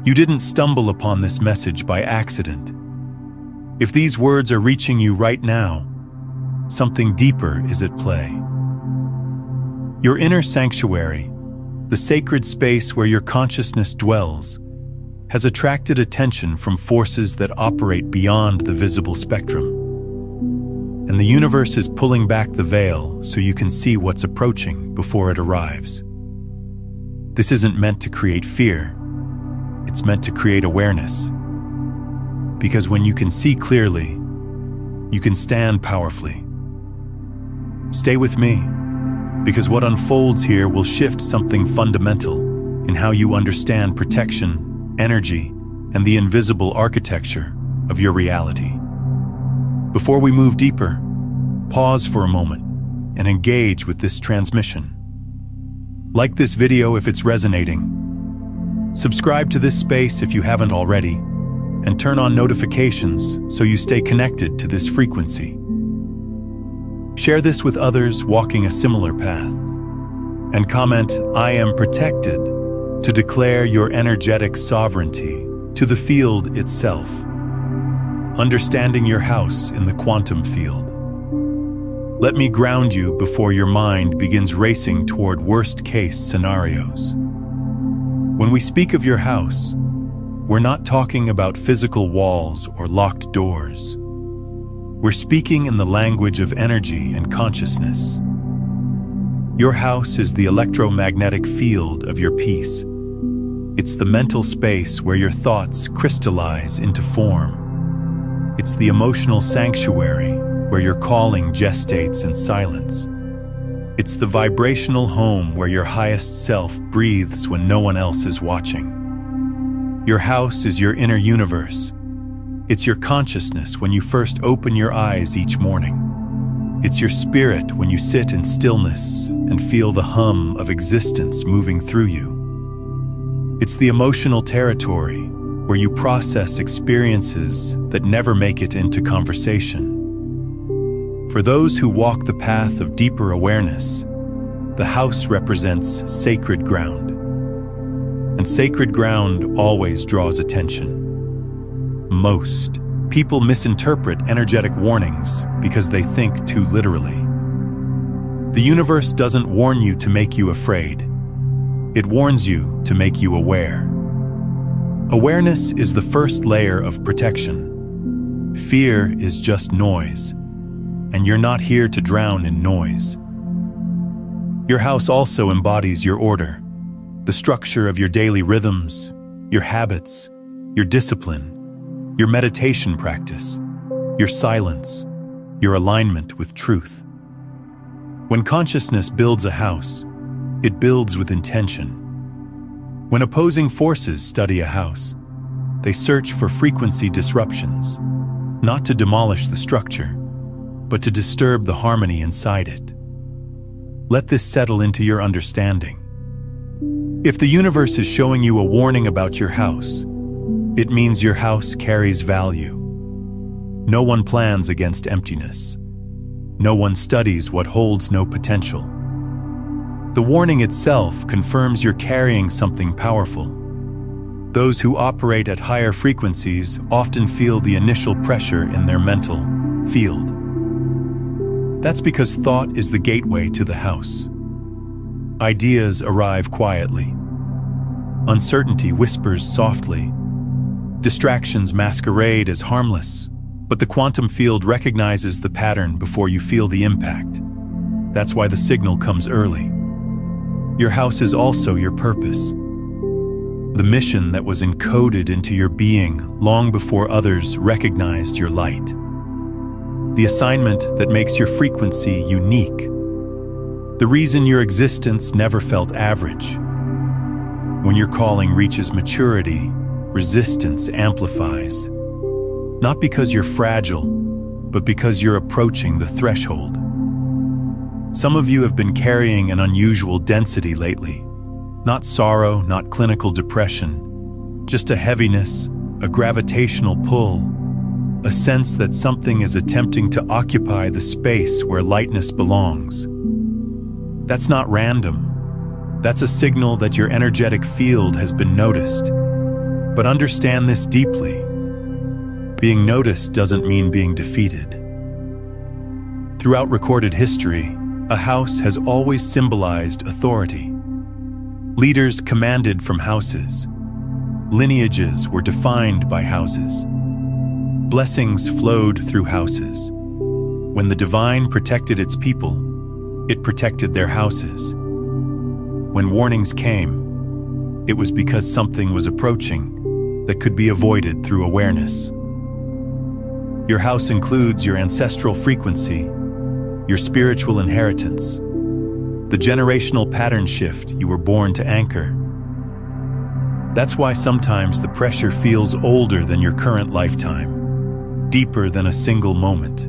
You didn't stumble upon this message by accident. If these words are reaching you right now, something deeper is at play. Your inner sanctuary, the sacred space where your consciousness dwells, has attracted attention from forces that operate beyond the visible spectrum. And the universe is pulling back the veil so you can see what's approaching before it arrives. This isn't meant to create fear. It's meant to create awareness. Because when you can see clearly, you can stand powerfully. Stay with me, because what unfolds here will shift something fundamental in how you understand protection, energy, and the invisible architecture of your reality. Before we move deeper, pause for a moment and engage with this transmission. Like this video if it's resonating. Subscribe to this space if you haven't already, and turn on notifications so you stay connected to this frequency. Share this with others walking a similar path, and comment, "I am protected," to declare your energetic sovereignty to the field itself. Understanding your house in the quantum field. Let me ground you before your mind begins racing toward worst-case scenarios. When we speak of your house, we're not talking about physical walls or locked doors. We're speaking in the language of energy and consciousness. Your house is the electromagnetic field of your peace. It's the mental space where your thoughts crystallize into form. It's the emotional sanctuary where your calling gestates in silence. It's the vibrational home where your highest self breathes when no one else is watching. Your house is your inner universe. It's your consciousness when you first open your eyes each morning. It's your spirit when you sit in stillness and feel the hum of existence moving through you. It's the emotional territory where you process experiences that never make it into conversation. For those who walk the path of deeper awareness, the house represents sacred ground. And sacred ground always draws attention. Most people misinterpret energetic warnings because they think too literally. The universe doesn't warn you to make you afraid. It warns you to make you aware. Awareness is the first layer of protection. Fear is just noise, and you're not here to drown in noise. Your house also embodies your order, the structure of your daily rhythms, your habits, your discipline, your meditation practice, your silence, your alignment with truth. When consciousness builds a house, it builds with intention. When opposing forces study a house, they search for frequency disruptions, not to demolish the structure, but to disturb the harmony inside it. Let this settle into your understanding. If the universe is showing you a warning about your house, it means your house carries value. No one plans against emptiness. No one studies what holds no potential. The warning itself confirms you're carrying something powerful. Those who operate at higher frequencies often feel the initial pressure in their mental field. That's because thought is the gateway to the house. Ideas arrive quietly. Uncertainty whispers softly. Distractions masquerade as harmless, but the quantum field recognizes the pattern before you feel the impact. That's why the signal comes early. Your house is also your purpose. The mission that was encoded into your being long before others recognized your light. The assignment that makes your frequency unique. The reason your existence never felt average. When your calling reaches maturity, resistance amplifies. Not because you're fragile, but because you're approaching the threshold. Some of you have been carrying an unusual density lately. Not sorrow, not clinical depression, just a heaviness, a gravitational pull, a sense that something is attempting to occupy the space where lightness belongs. That's not random. That's a signal that your energetic field has been noticed. But understand this deeply. Being noticed doesn't mean being defeated. Throughout recorded history, a house has always symbolized authority. Leaders commanded from houses. Lineages were defined by houses. Blessings flowed through houses. When the divine protected its people, it protected their houses. When warnings came, it was because something was approaching that could be avoided through awareness. Your house includes your ancestral frequency, your spiritual inheritance, the generational pattern shift you were born to anchor. That's why sometimes the pressure feels older than your current lifetime, deeper than a single moment.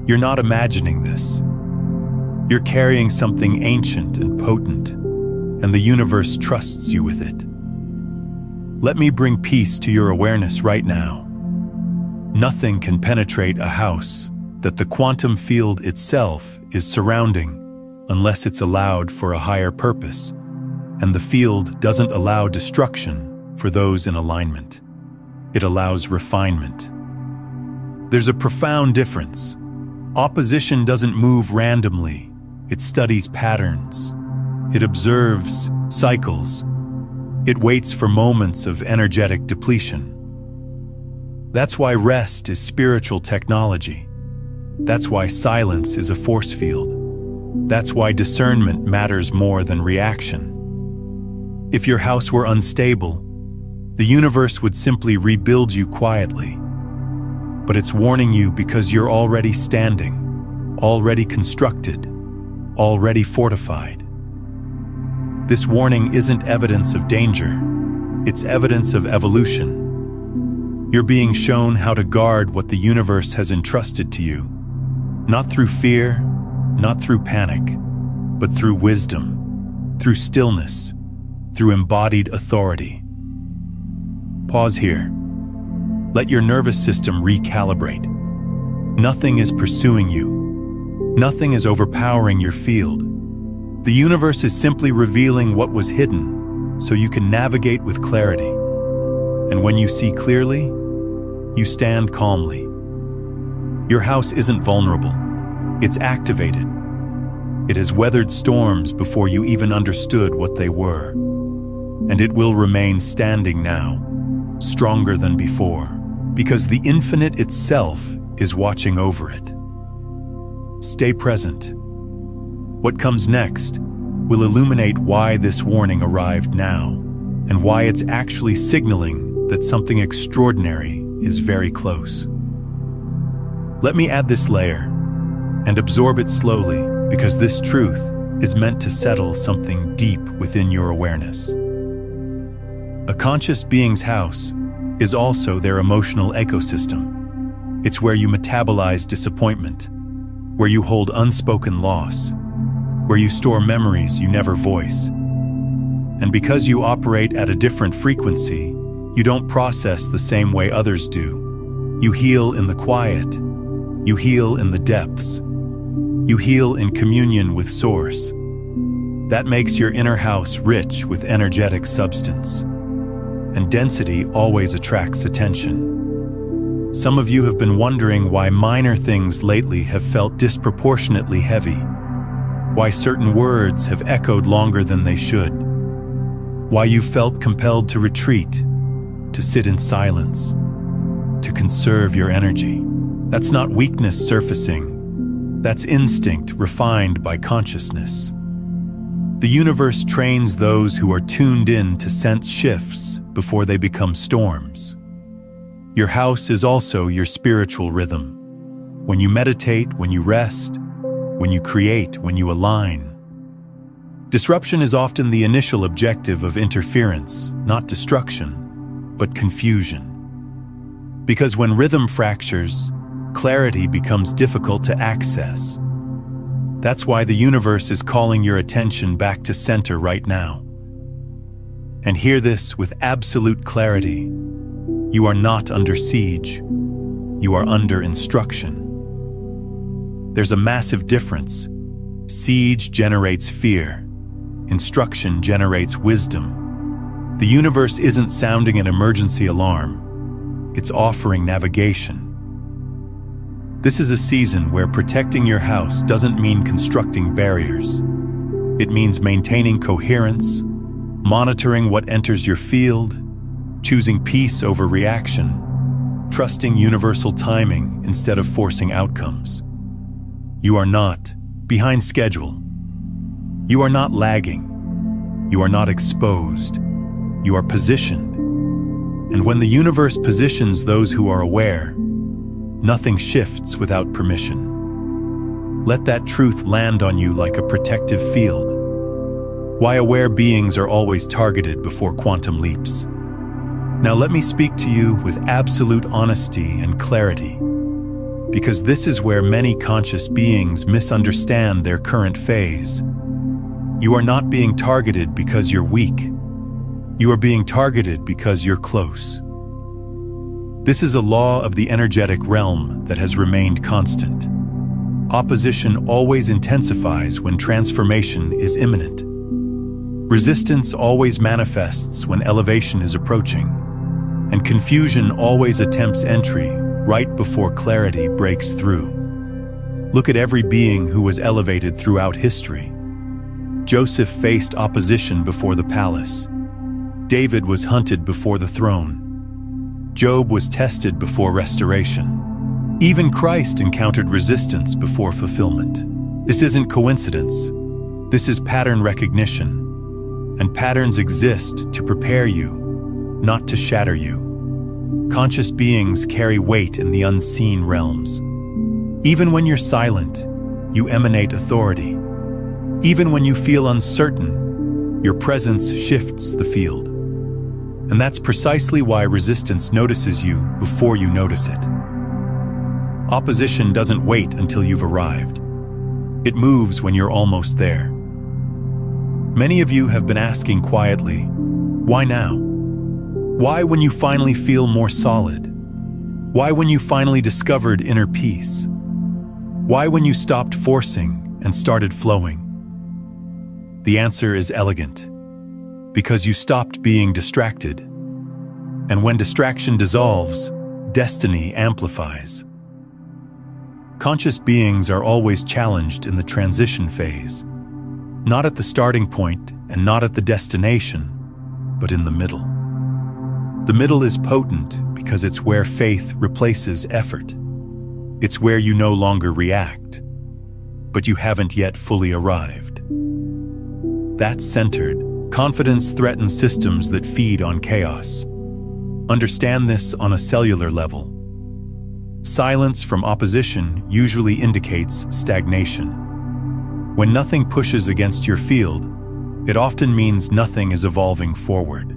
You're not imagining this. You're carrying something ancient and potent, and the universe trusts you with it. Let me bring peace to your awareness right now. Nothing can penetrate a house that the quantum field itself is surrounding unless it's allowed for a higher purpose, and the field doesn't allow destruction for those in alignment. It allows refinement. There's a profound difference. Opposition doesn't move randomly. It studies patterns. It observes cycles. It waits for moments of energetic depletion. That's why rest is spiritual technology. That's why silence is a force field. That's why discernment matters more than reaction. If your house were unstable, the universe would simply rebuild you quietly. But it's warning you because you're already standing, already constructed, already fortified. This warning isn't evidence of danger. It's evidence of evolution. You're being shown how to guard what the universe has entrusted to you. Not through fear, not through panic, but through wisdom, through stillness, through embodied authority. Pause here. Let your nervous system recalibrate. Nothing is pursuing you. Nothing is overpowering your field. The universe is simply revealing what was hidden so you can navigate with clarity. And when you see clearly, you stand calmly. Your house isn't vulnerable. It's activated. It has weathered storms before you even understood what they were. And it will remain standing now, stronger than before, because the infinite itself is watching over it. Stay present. What comes next will illuminate why this warning arrived now, and why it's actually signaling that something extraordinary is very close. Let me add this layer and absorb it slowly, because this truth is meant to settle something deep within your awareness. A conscious being's house is also their emotional ecosystem. It's where you metabolize disappointment, where you hold unspoken loss, where you store memories you never voice. And because you operate at a different frequency, you don't process the same way others do. You heal in the quiet. You heal in the depths. You heal in communion with Source. That makes your inner house rich with energetic substance. And density always attracts attention. Some of you have been wondering why minor things lately have felt disproportionately heavy, why certain words have echoed longer than they should, why you felt compelled to retreat, to sit in silence, to conserve your energy. That's not weakness surfacing. That's instinct refined by consciousness. The universe trains those who are tuned in to sense shifts before they become storms. Your house is also your spiritual rhythm. When you meditate, when you rest, when you create, when you align. Disruption is often the initial objective of interference, not destruction, but confusion. Because when rhythm fractures, clarity becomes difficult to access. That's why the universe is calling your attention back to center right now. And hear this with absolute clarity. You are not under siege. You are under instruction. There's a massive difference. Siege generates fear. Instruction generates wisdom. The universe isn't sounding an emergency alarm. It's offering navigation. This is a season where protecting your house doesn't mean constructing barriers. It means maintaining coherence, monitoring what enters your field, choosing peace over reaction, trusting universal timing instead of forcing outcomes. You are not behind schedule. You are not lagging. You are not exposed. You are positioned. And when the universe positions those who are aware, nothing shifts without permission. Let that truth land on you like a protective field. Why aware beings are always targeted before quantum leaps. Now let me speak to you with absolute honesty and clarity, because this is where many conscious beings misunderstand their current phase. You are not being targeted because you're weak. You are being targeted because you're close. This is a law of the energetic realm that has remained constant. Opposition always intensifies when transformation is imminent. Resistance always manifests when elevation is approaching, and confusion always attempts entry right before clarity breaks through. Look at every being who was elevated throughout history. Joseph faced opposition before the palace. David was hunted before the throne. Job was tested before restoration. Even Christ encountered resistance before fulfillment. This isn't coincidence. This is pattern recognition. And patterns exist to prepare you, not to shatter you. Conscious beings carry weight in the unseen realms. Even when you're silent, you emanate authority. Even when you feel uncertain, your presence shifts the field. And that's precisely why resistance notices you before you notice it. Opposition doesn't wait until you've arrived. It moves when you're almost there. Many of you have been asking quietly, why now? Why when you finally feel more solid? Why when you finally discovered inner peace? Why when you stopped forcing and started flowing? The answer is elegant. Because you stopped being distracted. And when distraction dissolves, destiny amplifies. Conscious beings are always challenged in the transition phase, not at the starting point and not at the destination, but in the middle. The middle is potent because it's where faith replaces effort. It's where you no longer react, but you haven't yet fully arrived. That's centered. Confidence threatens systems that feed on chaos. Understand this on a cellular level. Silence from opposition usually indicates stagnation. When nothing pushes against your field, it often means nothing is evolving forward.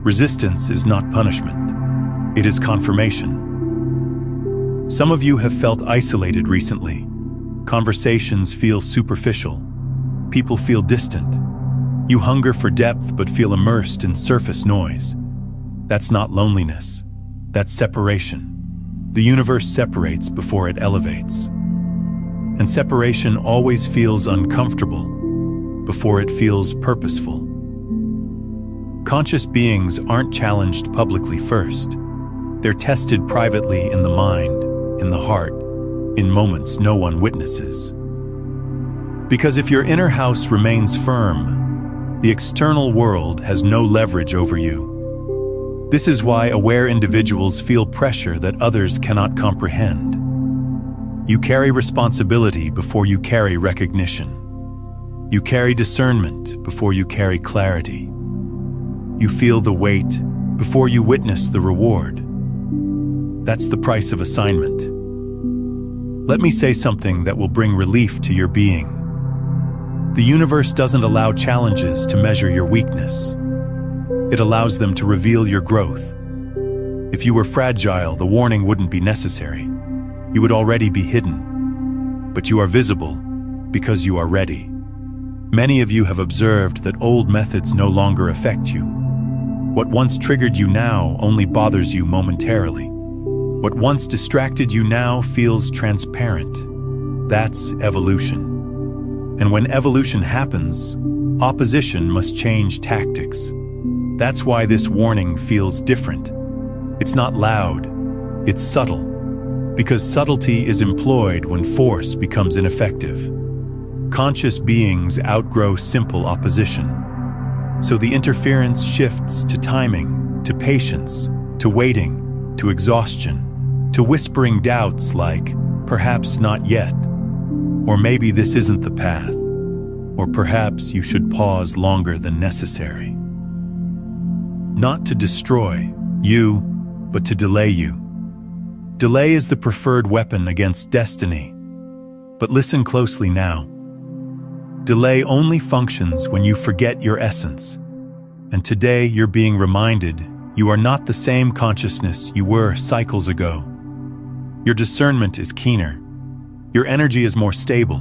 Resistance is not punishment. It is confirmation. Some of you have felt isolated recently. Conversations feel superficial. People feel distant. You hunger for depth but feel immersed in surface noise. That's not loneliness. That's separation. The universe separates before it elevates. And separation always feels uncomfortable before it feels purposeful. Conscious beings aren't challenged publicly first. They're tested privately in the mind, in the heart, in moments no one witnesses. Because if your inner house remains firm, the external world has no leverage over you. This is why aware individuals feel pressure that others cannot comprehend. You carry responsibility before you carry recognition. You carry discernment before you carry clarity. You feel the weight before you witness the reward. That's the price of assignment. Let me say something that will bring relief to your being. The universe doesn't allow challenges to measure your weakness. It allows them to reveal your growth. If you were fragile, the warning wouldn't be necessary. You would already be hidden. But you are visible because you are ready. Many of you have observed that old methods no longer affect you. What once triggered you now only bothers you momentarily. What once distracted you now feels transparent. That's evolution. And when evolution happens, opposition must change tactics. That's why this warning feels different. It's not loud, it's subtle, because subtlety is employed when force becomes ineffective. Conscious beings outgrow simple opposition. So the interference shifts to timing, to patience, to waiting, to exhaustion, to whispering doubts like, perhaps not yet, or maybe this isn't the path, or perhaps you should pause longer than necessary. Not to destroy you, but to delay you. Delay is the preferred weapon against destiny. But listen closely now. Delay only functions when you forget your essence. And today you're being reminded you are not the same consciousness you were cycles ago. Your discernment is keener. Your energy is more stable.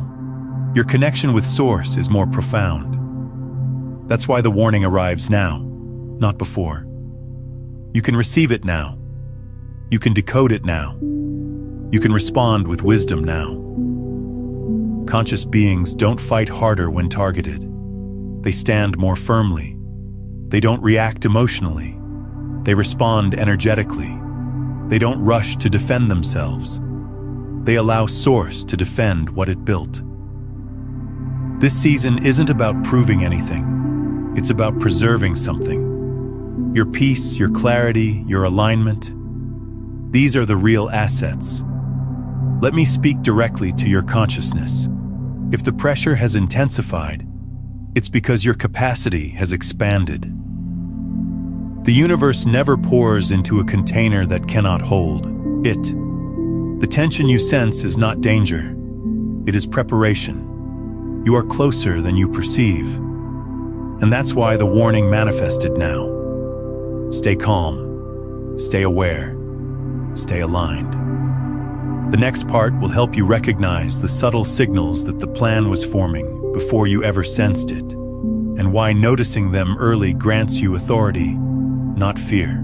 Your connection with Source is more profound. That's why the warning arrives now, not before. You can receive it now. You can decode it now. You can respond with wisdom now. Conscious beings don't fight harder when targeted. They stand more firmly. They don't react emotionally. They respond energetically. They don't rush to defend themselves. They allow Source to defend what it built. This season isn't about proving anything. It's about preserving something. Your peace, your clarity, your alignment. These are the real assets. Let me speak directly to your consciousness. If the pressure has intensified, it's because your capacity has expanded. The universe never pours into a container that cannot hold it. The tension you sense is not danger. It is preparation. You are closer than you perceive. And that's why the warning manifested now. Stay calm. Stay aware. Stay aligned. The next part will help you recognize the subtle signals that the plan was forming before you ever sensed it, and why noticing them early grants you authority, not fear.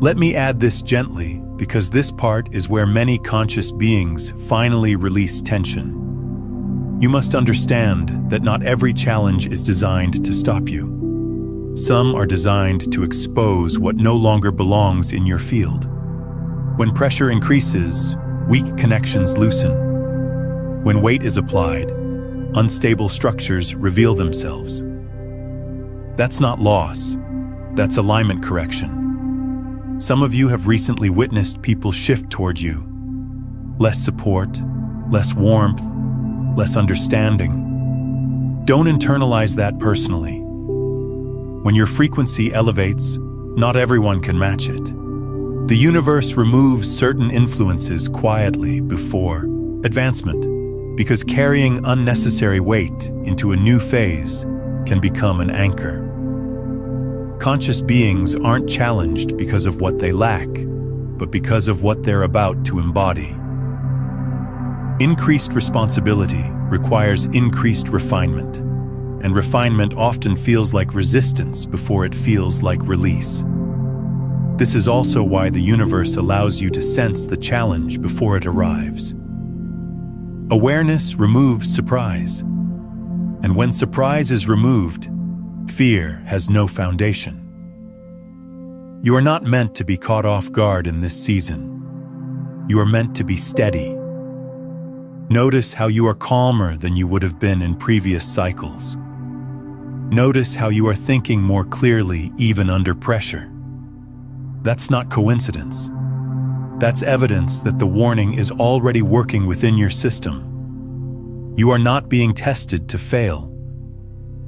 Let me add this gently, because this part is where many conscious beings finally release tension. You must understand that not every challenge is designed to stop you. Some are designed to expose what no longer belongs in your field. When pressure increases, weak connections loosen. When weight is applied, unstable structures reveal themselves. That's not loss, that's alignment correction. Some of you have recently witnessed people shift toward you. Less support, less warmth, less understanding. Don't internalize that personally. When your frequency elevates, not everyone can match it. The universe removes certain influences quietly before advancement, because carrying unnecessary weight into a new phase can become an anchor. Conscious beings aren't challenged because of what they lack, but because of what they're about to embody. Increased responsibility requires increased refinement, and refinement often feels like resistance before it feels like release. This is also why the universe allows you to sense the challenge before it arrives. Awareness removes surprise. And when surprise is removed, fear has no foundation. You are not meant to be caught off guard in this season. You are meant to be steady. Notice how you are calmer than you would have been in previous cycles. Notice how you are thinking more clearly even under pressure. That's not coincidence. That's evidence that the warning is already working within your system. You are not being tested to fail.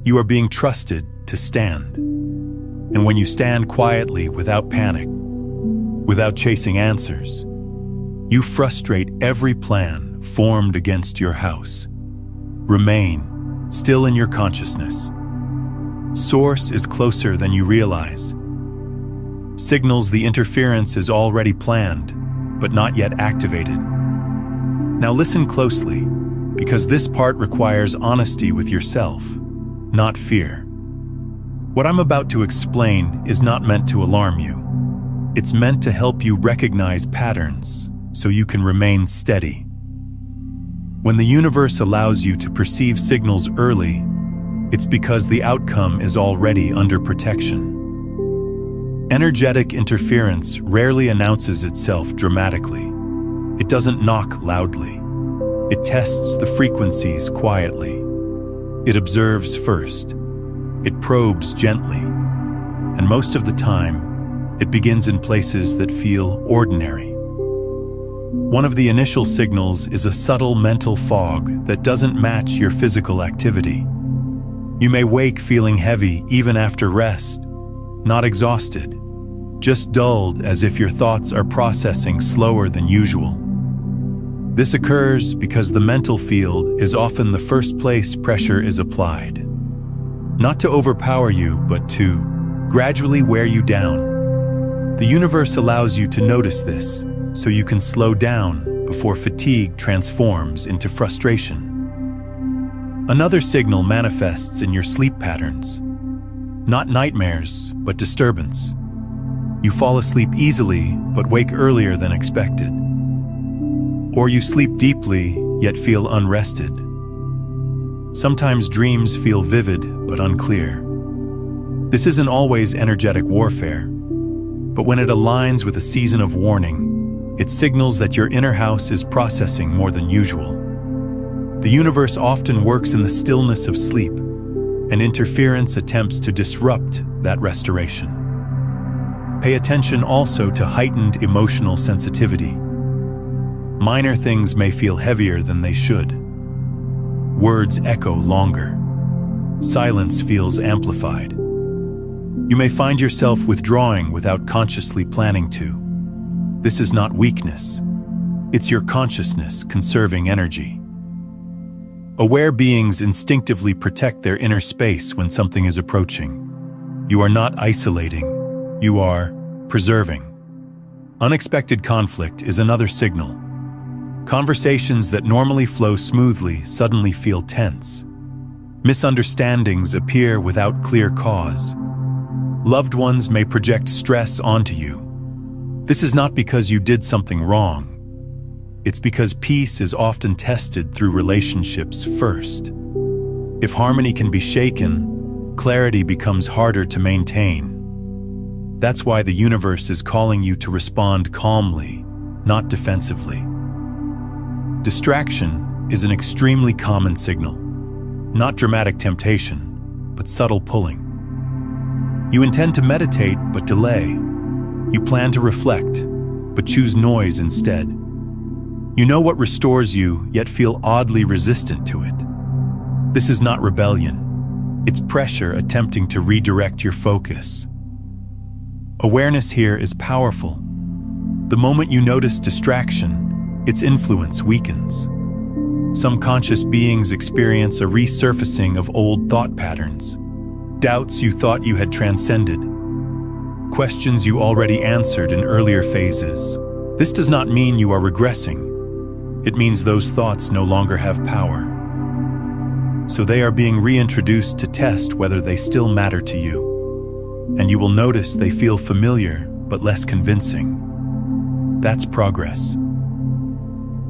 You are being trusted to stand. And when you stand quietly without panic, without chasing answers, you frustrate every plan formed against your house. Remain still in your consciousness. Source is closer than you realize. Signals the interference is already planned, but not yet activated. Now listen closely, because this part requires honesty with yourself, not fear. What I'm about to explain is not meant to alarm you. It's meant to help you recognize patterns so you can remain steady. When the universe allows you to perceive signals early, it's because the outcome is already under protection. Energetic interference rarely announces itself dramatically. It doesn't knock loudly. It tests the frequencies quietly. It observes first. It probes gently. And most of the time, it begins in places that feel ordinary. One of the initial signals is a subtle mental fog that doesn't match your physical activity. You may wake feeling heavy even after rest, not exhausted, just dulled as if your thoughts are processing slower than usual. This occurs because the mental field is often the first place pressure is applied. Not to overpower you, but to gradually wear you down. The universe allows you to notice this, so you can slow down before fatigue transforms into frustration. Another signal manifests in your sleep patterns. Not nightmares, but disturbance. You fall asleep easily, but wake earlier than expected. Or you sleep deeply, yet feel unrested. Sometimes dreams feel vivid, but unclear. This isn't always energetic warfare, but when it aligns with a season of warning, it signals that your inner house is processing more than usual. The universe often works in the stillness of sleep, and interference attempts to disrupt that restoration. Pay attention also to heightened emotional sensitivity. Minor things may feel heavier than they should. Words echo longer. Silence feels amplified. You may find yourself withdrawing without consciously planning to. This is not weakness. It's your consciousness conserving energy. Aware beings instinctively protect their inner space when something is approaching. You are not isolating. You are preserving. Unexpected conflict is another signal. Conversations that normally flow smoothly suddenly feel tense. Misunderstandings appear without clear cause. Loved ones may project stress onto you. This is not because you did something wrong. It's because peace is often tested through relationships first. If harmony can be shaken, clarity becomes harder to maintain. That's why the universe is calling you to respond calmly, not defensively. Distraction is an extremely common signal. Not dramatic temptation, but subtle pulling. You intend to meditate, but delay. You plan to reflect, but choose noise instead. You know what restores you, yet feel oddly resistant to it. This is not rebellion. It's pressure attempting to redirect your focus. Awareness here is powerful. The moment you notice distraction, its influence weakens. Some conscious beings experience a resurfacing of old thought patterns, doubts you thought you had transcended, questions you already answered in earlier phases. This does not mean you are regressing. It means those thoughts no longer have power. So they are being reintroduced to test whether they still matter to you. And you will notice they feel familiar but less convincing. That's progress.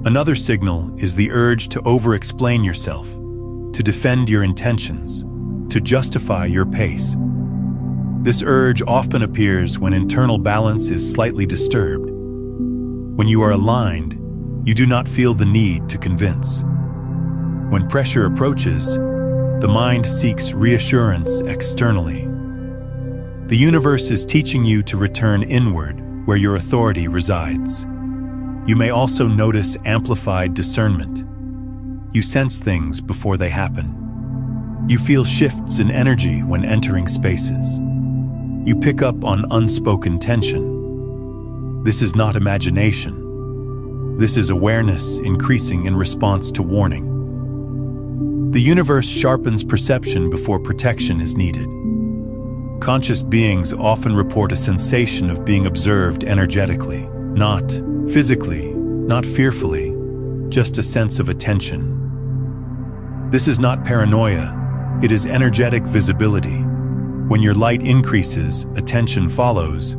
Another signal is the urge to over-explain yourself, to defend your intentions, to justify your pace. This urge often appears when internal balance is slightly disturbed. When you are aligned, you do not feel the need to convince. When pressure approaches, the mind seeks reassurance externally. The universe is teaching you to return inward, where your authority resides. You may also notice amplified discernment. You sense things before they happen. You feel shifts in energy when entering spaces. You pick up on unspoken tension. This is not imagination. This is awareness increasing in response to warning. The universe sharpens perception before protection is needed. Conscious beings often report a sensation of being observed energetically, not physically, not fearfully, just a sense of attention. This is not paranoia, it is energetic visibility. When your light increases, attention follows,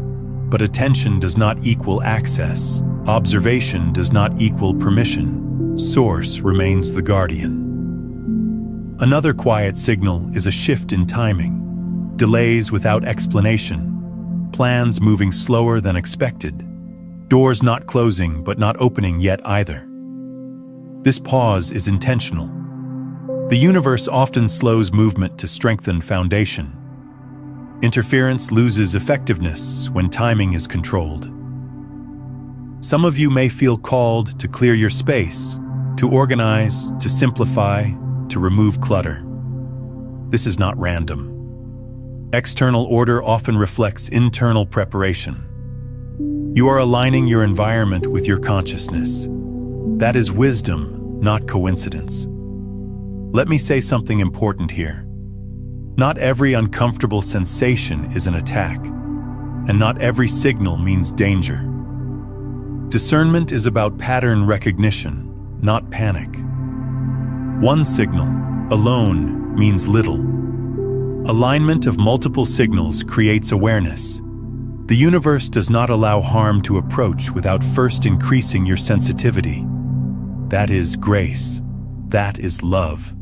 but attention does not equal access. Observation does not equal permission. Source remains the guardian. Another quiet signal is a shift in timing. Delays without explanation. plans moving slower than expected, doors not closing but not opening yet either. This pause is intentional. The universe often slows movement to strengthen foundation. Interference loses effectiveness when timing is controlled. Some of you may feel called to clear your space, to organize, to simplify, to remove clutter. This is not random. External order often reflects internal preparation. You are aligning your environment with your consciousness. That is wisdom, not coincidence. Let me say something important here. Not every uncomfortable sensation is an attack, and not every signal means danger. Discernment is about pattern recognition, not panic. One signal alone means little. Alignment of multiple signals creates awareness. The universe does not allow harm to approach without first increasing your sensitivity. That is grace. That is love.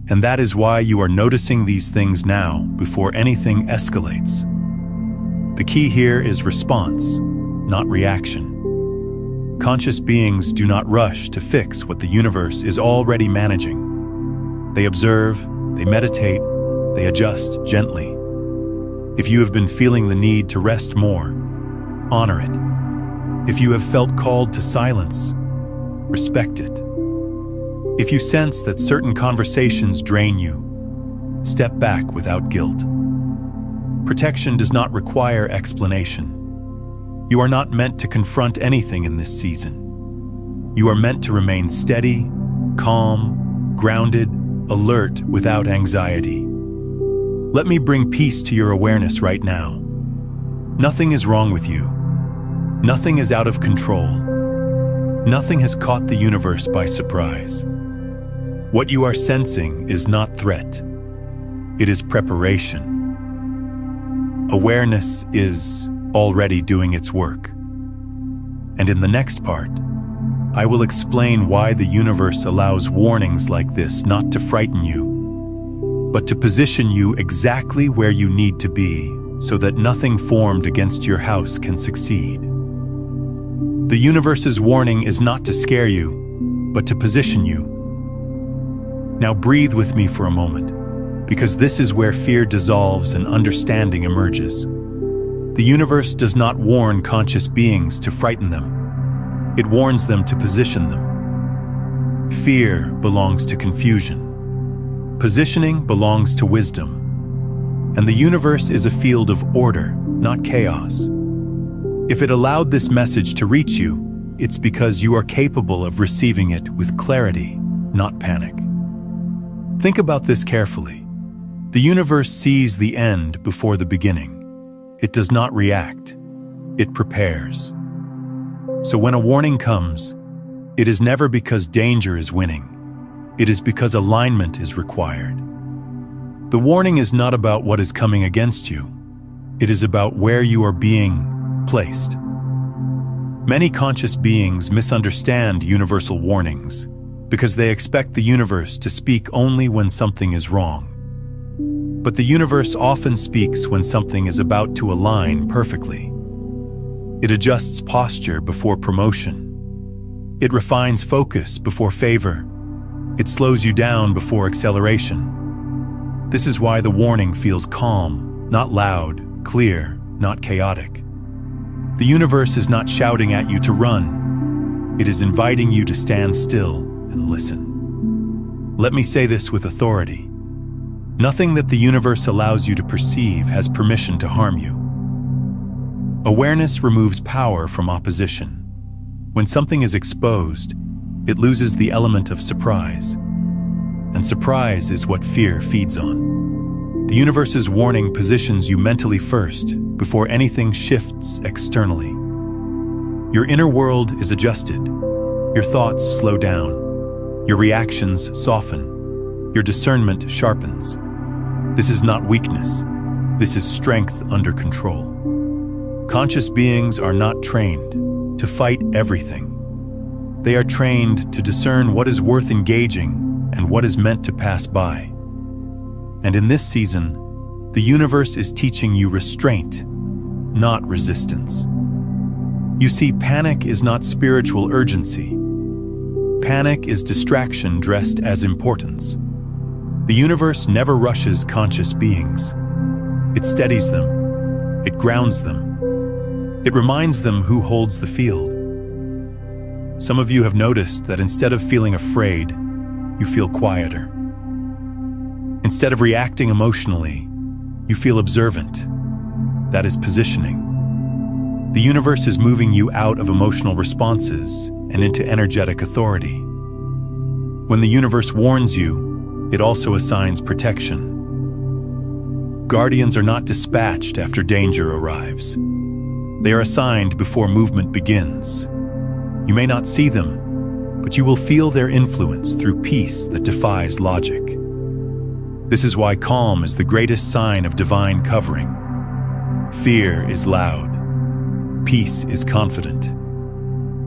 And that is why you are noticing these things now before anything escalates. The key here is response, not reaction. Conscious beings do not rush to fix what the universe is already managing. They observe, they meditate, they adjust gently. If you have been feeling the need to rest more, honor it. If you have felt called to silence, respect it. If you sense that certain conversations drain you, step back without guilt. Protection does not require explanation. You are not meant to confront anything in this season. You are meant to remain steady, calm, grounded, alert without anxiety. Let me bring peace to your awareness right now. Nothing is wrong with you. Nothing is out of control. Nothing has caught the universe by surprise. What you are sensing is not threat. It is preparation. Awareness is already doing its work. And in the next part, I will explain why the universe allows warnings like this not to frighten you, but to position you exactly where you need to be so that nothing formed against your house can succeed. The universe's warning is not to scare you, but to position you. Now breathe with me for a moment, because this is where fear dissolves and understanding emerges. The universe does not warn conscious beings to frighten them. It warns them to position them. Fear belongs to confusion. Positioning belongs to wisdom. And the universe is a field of order, not chaos. If it allowed this message to reach you, it's because you are capable of receiving it with clarity, not panic. Think about this carefully. The universe sees the end before the beginning. It does not react. It prepares. So when a warning comes, it is never because danger is winning. It is because alignment is required. The warning is not about what is coming against you. It is about where you are being placed. Many conscious beings misunderstand universal warnings because they expect the universe to speak only when something is wrong. But the universe often speaks when something is about to align perfectly. It adjusts posture before promotion. It refines focus before favor. It slows you down before acceleration. This is why the warning feels calm, not loud, clear, not chaotic. The universe is not shouting at you to run. It is inviting you to stand still and listen. Let me say this with authority. Nothing that the universe allows you to perceive has permission to harm you. Awareness removes power from opposition. When something is exposed, it loses the element of surprise. And surprise is what fear feeds on. The universe's warning positions you mentally first before anything shifts externally. Your inner world is adjusted. Your thoughts slow down. Your reactions soften. Your discernment sharpens. This is not weakness. This is strength under control. Conscious beings are not trained to fight everything. They are trained to discern what is worth engaging and what is meant to pass by. And in this season, the universe is teaching you restraint, not resistance. You see, panic is not spiritual urgency. Panic is distraction dressed as importance. The universe never rushes conscious beings. It steadies them. It grounds them. It reminds them who holds the field. Some of you have noticed that instead of feeling afraid, you feel quieter. Instead of reacting emotionally, you feel observant. That is positioning. The universe is moving you out of emotional responses and into energetic authority. When the universe warns you, it also assigns protection. Guardians are not dispatched after danger arrives. They are assigned before movement begins. You may not see them, but you will feel their influence through peace that defies logic. This is why calm is the greatest sign of divine covering. Fear is loud. Peace is confident.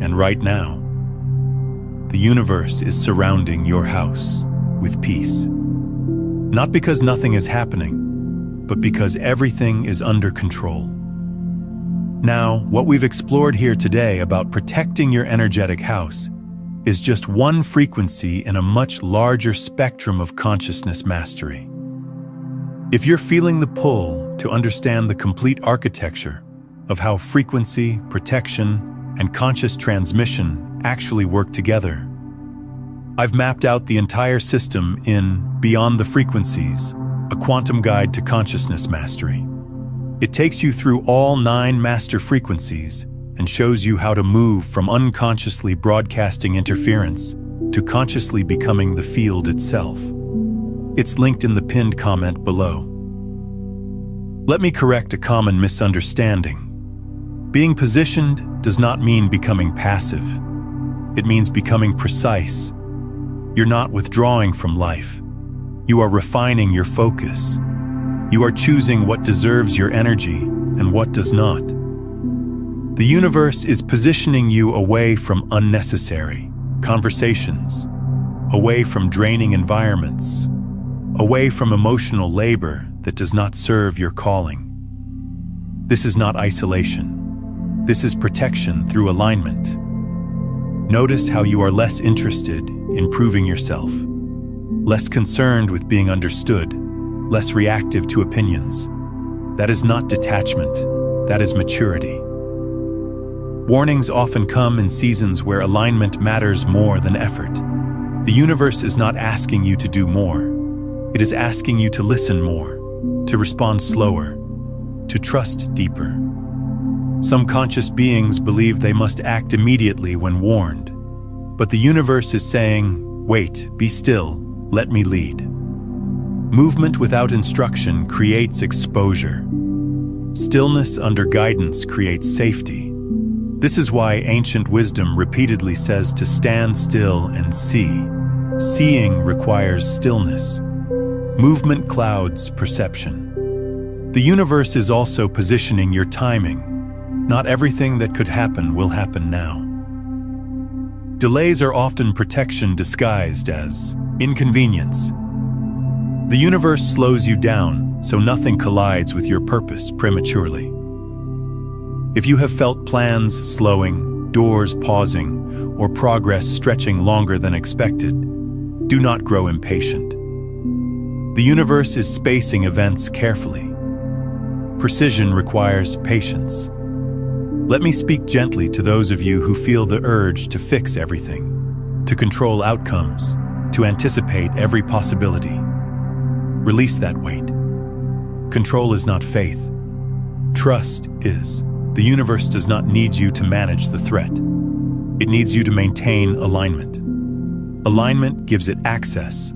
And right now, the universe is surrounding your house with peace. Not because nothing is happening, but because everything is under control. Now, what we've explored here today about protecting your energetic house is just one frequency in a much larger spectrum of consciousness mastery. If you're feeling the pull to understand the complete architecture of how frequency, protection, and conscious transmission actually work together, I've mapped out the entire system in Beyond the Frequencies, a quantum guide to consciousness mastery. It takes you through all 9 master frequencies and shows you how to move from unconsciously broadcasting interference to consciously becoming the field itself. It's linked in the pinned comment below. Let me correct a common misunderstanding. Being positioned does not mean becoming passive. It means becoming precise. You're not withdrawing from life. You are refining your focus. You are choosing what deserves your energy and what does not. The universe is positioning you away from unnecessary conversations, away from draining environments, away from emotional labor that does not serve your calling. This is not isolation. This is protection through alignment. Notice how you are less interested in proving yourself, less concerned with being understood, less reactive to opinions. That is not detachment, that is maturity. Warnings often come in seasons where alignment matters more than effort. The universe is not asking you to do more. It is asking you to listen more, to respond slower, to trust deeper. Some conscious beings believe they must act immediately when warned, but the universe is saying, wait, be still, let me lead. Movement without instruction creates exposure. Stillness under guidance creates safety. This is why ancient wisdom repeatedly says to stand still and see. Seeing requires stillness. Movement clouds perception. The universe is also positioning your timing. Not everything that could happen will happen now. Delays are often protection disguised as inconvenience. The universe slows you down so nothing collides with your purpose prematurely. If you have felt plans slowing, doors pausing, or progress stretching longer than expected, do not grow impatient. The universe is spacing events carefully. Precision requires patience. Let me speak gently to those of you who feel the urge to fix everything, to control outcomes, to anticipate every possibility. Release that weight. Control is not faith. Trust is. The universe does not need you to manage the threat. It needs you to maintain alignment. Alignment gives it access.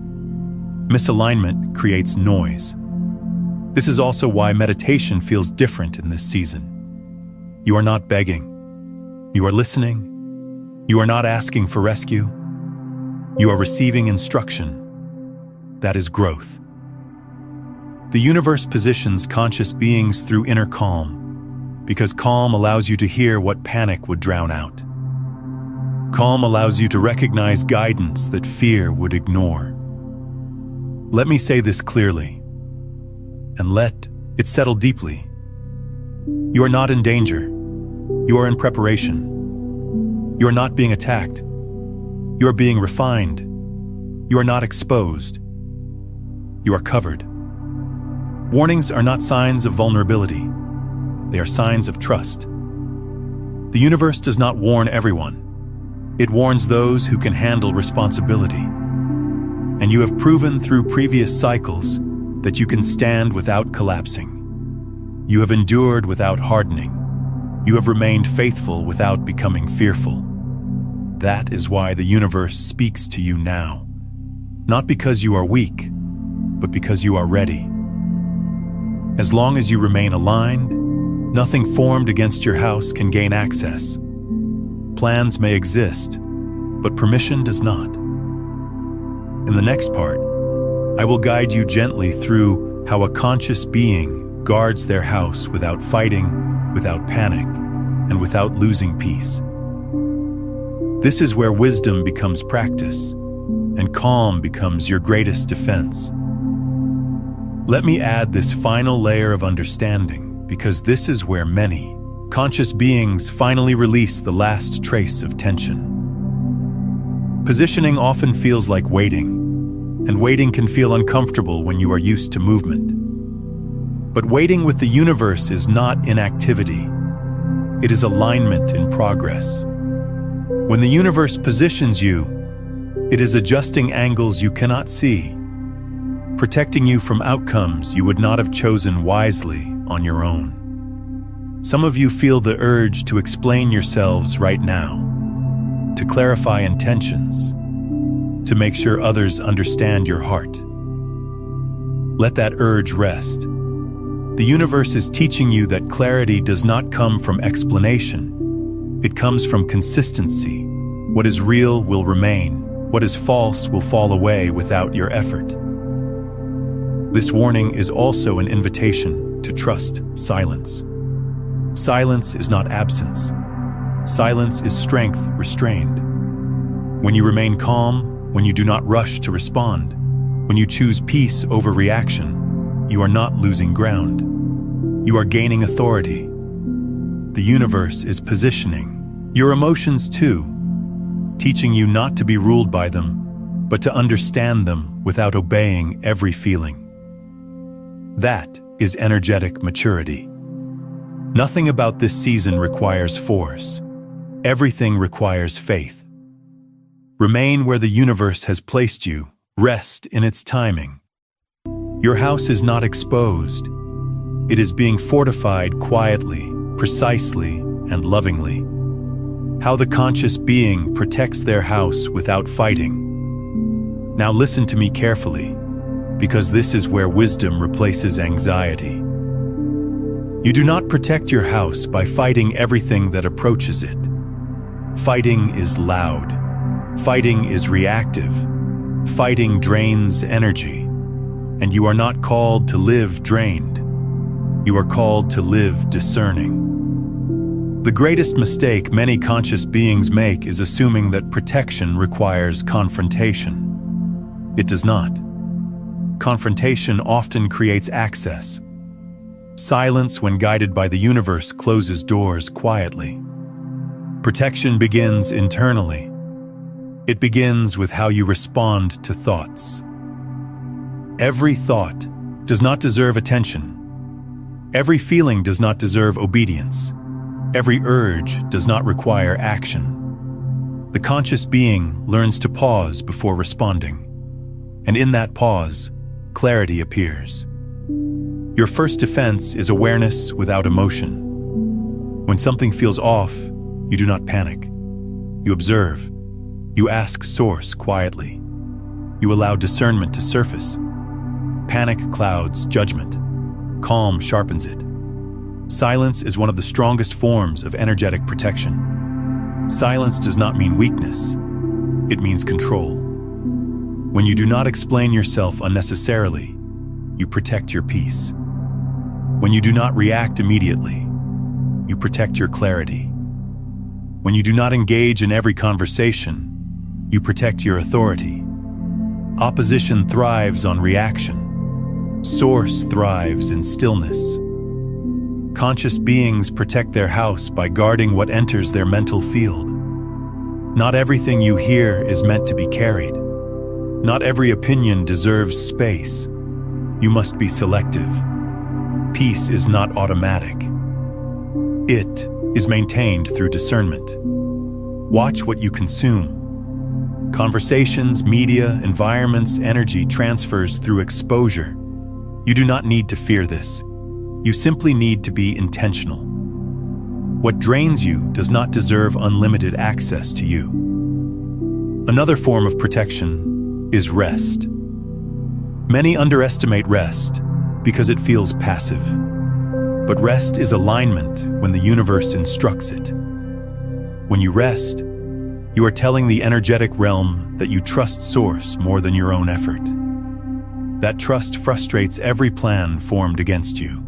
Misalignment creates noise. This is also why meditation feels different in this season. You are not begging. You are listening. You are not asking for rescue. You are receiving instruction. That is growth. The universe positions conscious beings through inner calm, because calm allows you to hear what panic would drown out. Calm allows you to recognize guidance that fear would ignore. Let me say this clearly, and let it settle deeply. You are not in danger. You are in preparation. You are not being attacked. You are being refined. You are not exposed. You are covered. Warnings are not signs of vulnerability. They are signs of trust. The universe does not warn everyone. It warns those who can handle responsibility. And you have proven through previous cycles that you can stand without collapsing. You have endured without hardening. You have remained faithful without becoming fearful. That is why the universe speaks to you now. Not because you are weak, but because you are ready. As long as you remain aligned, nothing formed against your house can gain access. Plans may exist, but permission does not. In the next part, I will guide you gently through how a conscious being guards their house without fighting, without panic, and without losing peace. This is where wisdom becomes practice, and calm becomes your greatest defense. Let me add this final layer of understanding, because this is where many conscious beings finally release the last trace of tension. Positioning often feels like waiting, and waiting can feel uncomfortable when you are used to movement. But waiting with the universe is not inactivity. It is alignment in progress. When the universe positions you, it is adjusting angles you cannot see, protecting you from outcomes you would not have chosen wisely on your own. Some of you feel the urge to explain yourselves right now, to clarify intentions, to make sure others understand your heart. Let that urge rest. The universe is teaching you that clarity does not come from explanation. It comes from consistency. What is real will remain. What is false will fall away without your effort. This warning is also an invitation to trust silence. Silence is not absence. Silence is strength restrained. When you remain calm, when you do not rush to respond, when you choose peace over reaction, you are not losing ground. You are gaining authority. The universe is positioning your emotions too, teaching you not to be ruled by them, but to understand them without obeying every feeling. That is energetic maturity. Nothing about this season requires force. Everything requires faith. Remain where the universe has placed you. Rest in its timing. Your house is not exposed. It is being fortified quietly, precisely, and lovingly. How the conscious being protects their house without fighting. Now listen to me carefully, because this is where wisdom replaces anxiety. You do not protect your house by fighting everything that approaches it. Fighting is loud. Fighting is reactive. Fighting drains energy. And you are not called to live drained. You are called to live discerning. The greatest mistake many conscious beings make is assuming that protection requires confrontation. It does not. Confrontation often creates access. Silence, when guided by the universe, closes doors quietly. Protection begins internally. It begins with how you respond to thoughts. Every thought does not deserve attention. Every feeling does not deserve obedience. Every urge does not require action. The conscious being learns to pause before responding. And in that pause, clarity appears. Your first defense is awareness without emotion. When something feels off, you do not panic. You observe. You ask source quietly. You allow discernment to surface. Panic clouds judgment. Calm sharpens it. Silence is one of the strongest forms of energetic protection. Silence does not mean weakness. It means control. When you do not explain yourself unnecessarily, you protect your peace. When you do not react immediately, you protect your clarity. When you do not engage in every conversation, you protect your authority. Opposition thrives on reaction. Source thrives in stillness. Conscious beings protect their house by guarding what enters their mental field. Not everything you hear is meant to be carried. Not every opinion deserves space. You must be selective. Peace is not automatic. It is maintained through discernment. Watch what you consume. Conversations, media, environments, energy transfers through exposure. You do not need to fear this. You simply need to be intentional. What drains you does not deserve unlimited access to you. Another form of protection is rest. Many underestimate rest because it feels passive. But rest is alignment when the universe instructs it. When you rest, you are telling the energetic realm that you trust Source more than your own effort. That trust frustrates every plan formed against you.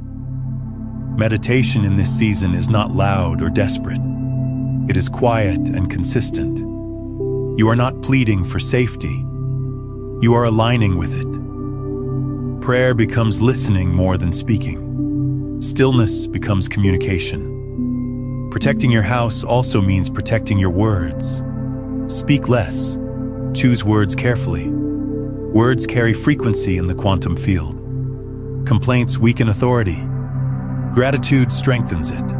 Meditation in this season is not loud or desperate. It is quiet and consistent. You are not pleading for safety. You are aligning with it. Prayer becomes listening more than speaking. Stillness becomes communication. Protecting your house also means protecting your words. Speak less. Choose words carefully. Words carry frequency in the quantum field. Complaints weaken authority. Gratitude strengthens it.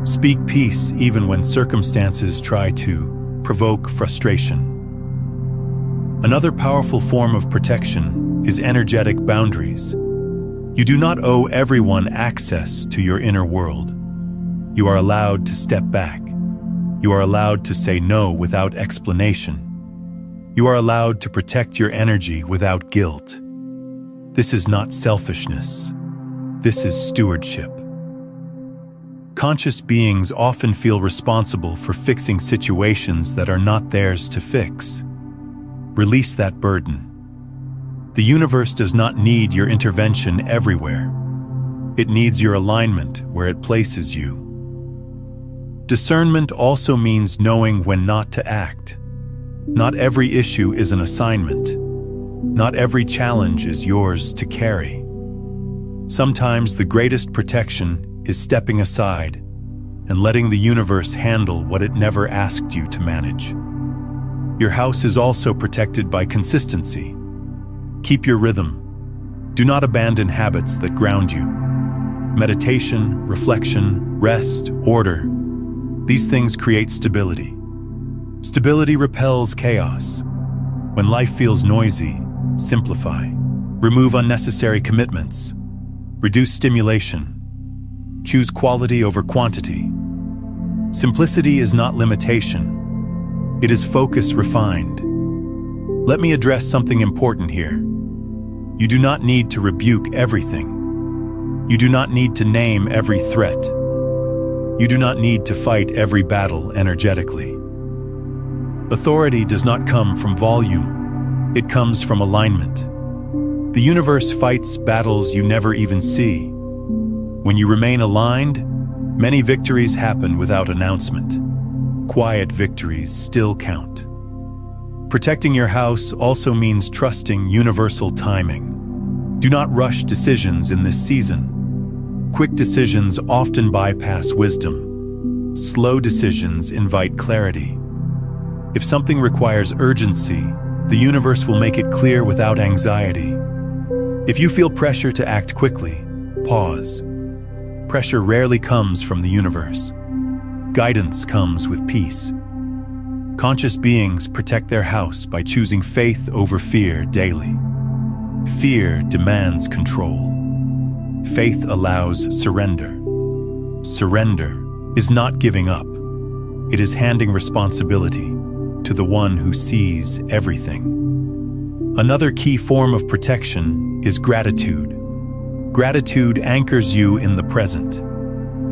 Speak peace even when circumstances try to provoke frustration. Another powerful form of protection is energetic boundaries. You do not owe everyone access to your inner world. You are allowed to step back. You are allowed to say no without explanation. You are allowed to protect your energy without guilt. This is not selfishness. This is stewardship. Conscious beings often feel responsible for fixing situations that are not theirs to fix. Release that burden. The universe does not need your intervention everywhere. It needs your alignment where it places you. Discernment also means knowing when not to act. Not every issue is an assignment. Not every challenge is yours to carry. Sometimes the greatest protection is stepping aside and letting the universe handle what it never asked you to manage. Your house is also protected by consistency. Keep your rhythm. Do not abandon habits that ground you. Meditation, reflection, rest, order. These things create stability. Stability repels chaos. When life feels noisy, simplify. Remove unnecessary commitments. Reduce stimulation. Choose quality over quantity. Simplicity is not limitation. It is focus refined. Let me address something important here. You do not need to rebuke everything. You do not need to name every threat. You do not need to fight every battle energetically. Authority does not come from volume. It comes from alignment. The universe fights battles you never even see. When you remain aligned, many victories happen without announcement. Quiet victories still count. Protecting your house also means trusting universal timing. Do not rush decisions in this season. Quick decisions often bypass wisdom. Slow decisions invite clarity. If something requires urgency, the universe will make it clear without anxiety. If you feel pressure to act quickly, pause. Pressure rarely comes from the universe. Guidance comes with peace. Conscious beings protect their house by choosing faith over fear daily. Fear demands control. Faith allows surrender. Surrender is not giving up. It is handing responsibility to the one who sees everything. Another key form of protection is gratitude. Gratitude anchors you in the present.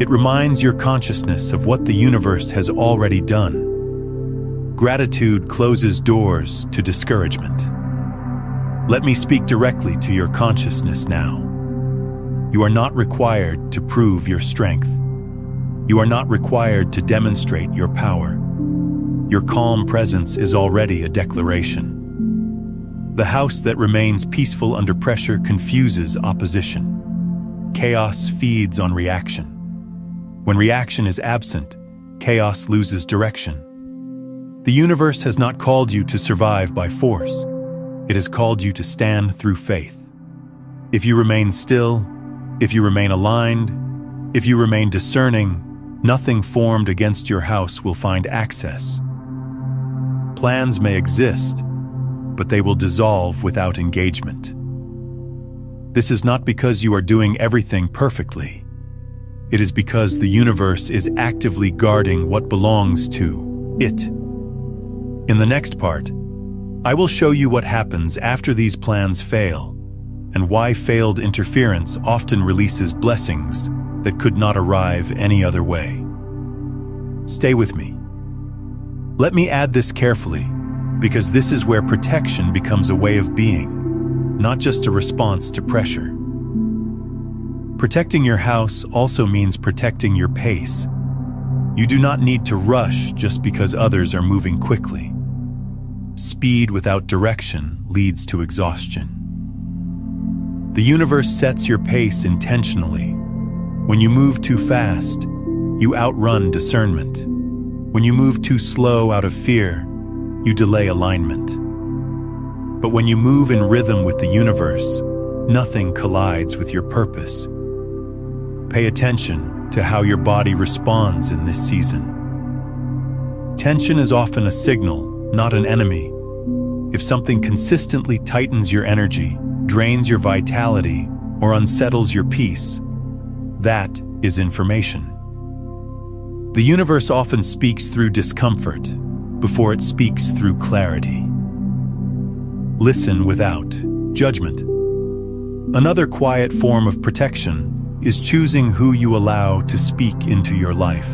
It reminds your consciousness of what the universe has already done. Gratitude closes doors to discouragement. Let me speak directly to your consciousness now. You are not required to prove your strength. You are not required to demonstrate your power. Your calm presence is already a declaration. The house that remains peaceful under pressure confuses opposition. chaos feeds on reaction. When reaction is absent, chaos loses direction. The universe has not called you to survive by force. It has called you to stand through faith. If you remain still, if you remain aligned, if you remain discerning, nothing formed against your house will find access. Plans may exist, but they will dissolve without engagement. This is not because you are doing everything perfectly. It is because the universe is actively guarding what belongs to it. In the next part, I will show you what happens after these plans fail and why failed interference often releases blessings that could not arrive any other way. Stay with me. Let me add this carefully, because this is where protection becomes a way of being, not just a response to pressure. Protecting your house also means protecting your pace. You do not need to rush just because others are moving quickly. Speed without direction leads to exhaustion. The universe sets your pace intentionally. When you move too fast, you outrun discernment. When you move too slow out of fear, you delay alignment. But when you move in rhythm with the universe, nothing collides with your purpose. Pay attention to how your body responds in this season. Tension is often a signal, not an enemy. If something consistently tightens your energy, drains your vitality, or unsettles your peace, that is information. The universe often speaks through discomfort before it speaks through clarity. Listen without judgment. Another quiet form of protection is choosing who you allow to speak into your life.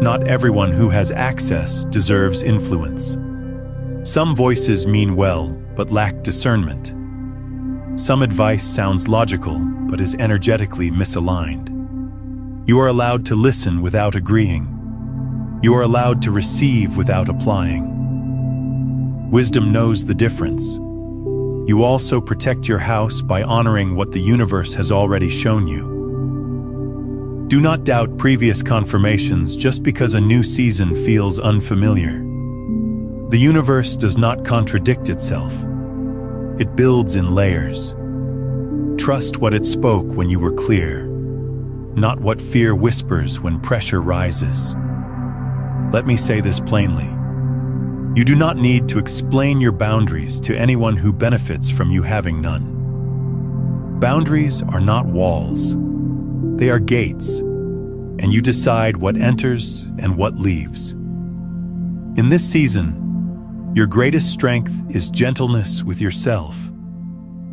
Not everyone who has access deserves influence. Some voices mean well, but lack discernment. Some advice sounds logical, but is energetically misaligned. You are allowed to listen without agreeing. You are allowed to receive without applying. Wisdom knows the difference. You also protect your house by honoring what the universe has already shown you. Do not doubt previous confirmations just because a new season feels unfamiliar. The universe does not contradict itself. It builds in layers. Trust what it spoke when you were clear, not what fear whispers when pressure rises. Let me say this plainly. You do not need to explain your boundaries to anyone who benefits from you having none. Boundaries are not walls. They are gates, and you decide what enters and what leaves. In this season, your greatest strength is gentleness with yourself.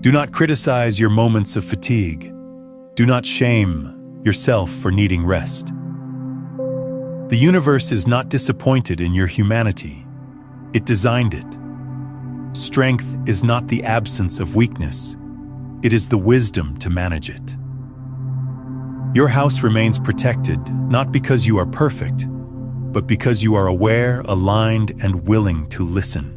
Do not criticize your moments of fatigue. Do not shame yourself for needing rest. The universe is not disappointed in your humanity. It designed it. Strength is not the absence of weakness. It is the wisdom to manage it. Your house remains protected, not because you are perfect, but because you are aware, aligned, and willing to listen.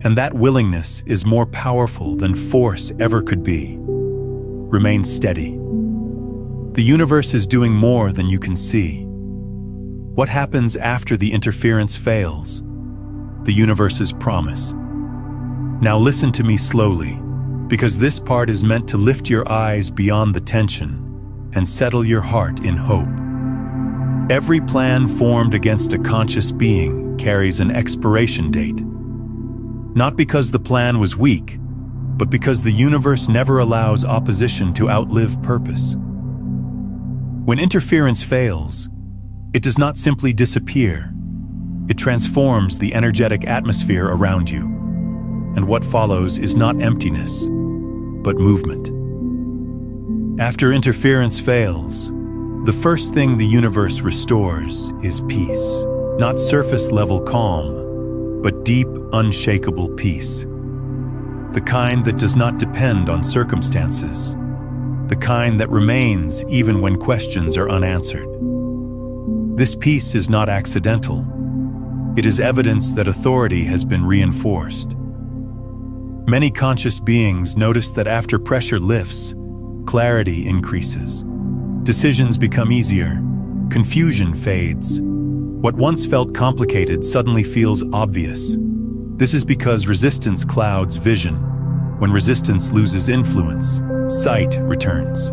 And that willingness is more powerful than force ever could be. Remain steady. The universe is doing more than you can see. What happens after the interference fails? The universe's promise. Now listen to me slowly, because this part is meant to lift your eyes beyond the tension and settle your heart in hope. Every plan formed against a conscious being carries an expiration date. Not because the plan was weak, but because the universe never allows opposition to outlive purpose. When interference fails, it does not simply disappear. It transforms the energetic atmosphere around you. And what follows is not emptiness, but movement. After interference fails, the first thing the universe restores is peace. Not surface-level calm, but deep, unshakable peace. The kind that does not depend on circumstances. The kind that remains even when questions are unanswered. This peace is not accidental. It is evidence that authority has been reinforced. Many conscious beings notice that after pressure lifts, clarity increases. Decisions become easier. Confusion fades. What once felt complicated suddenly feels obvious. This is because resistance clouds vision. When resistance loses influence, sight returns.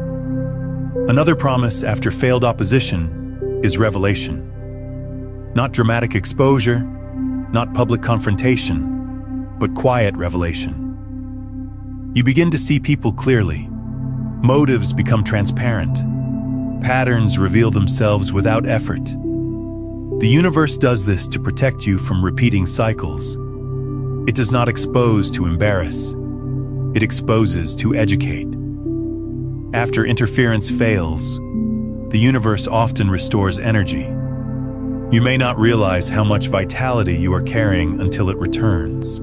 Another promise after failed opposition is revelation. Not dramatic exposure, not public confrontation, but quiet revelation. You begin to see people clearly. Motives become transparent. Patterns reveal themselves without effort. The universe does this to protect you from repeating cycles. It does not expose to embarrass. It exposes to educate. After interference fails, the universe often restores energy. You may not realize how much vitality you are carrying until it returns.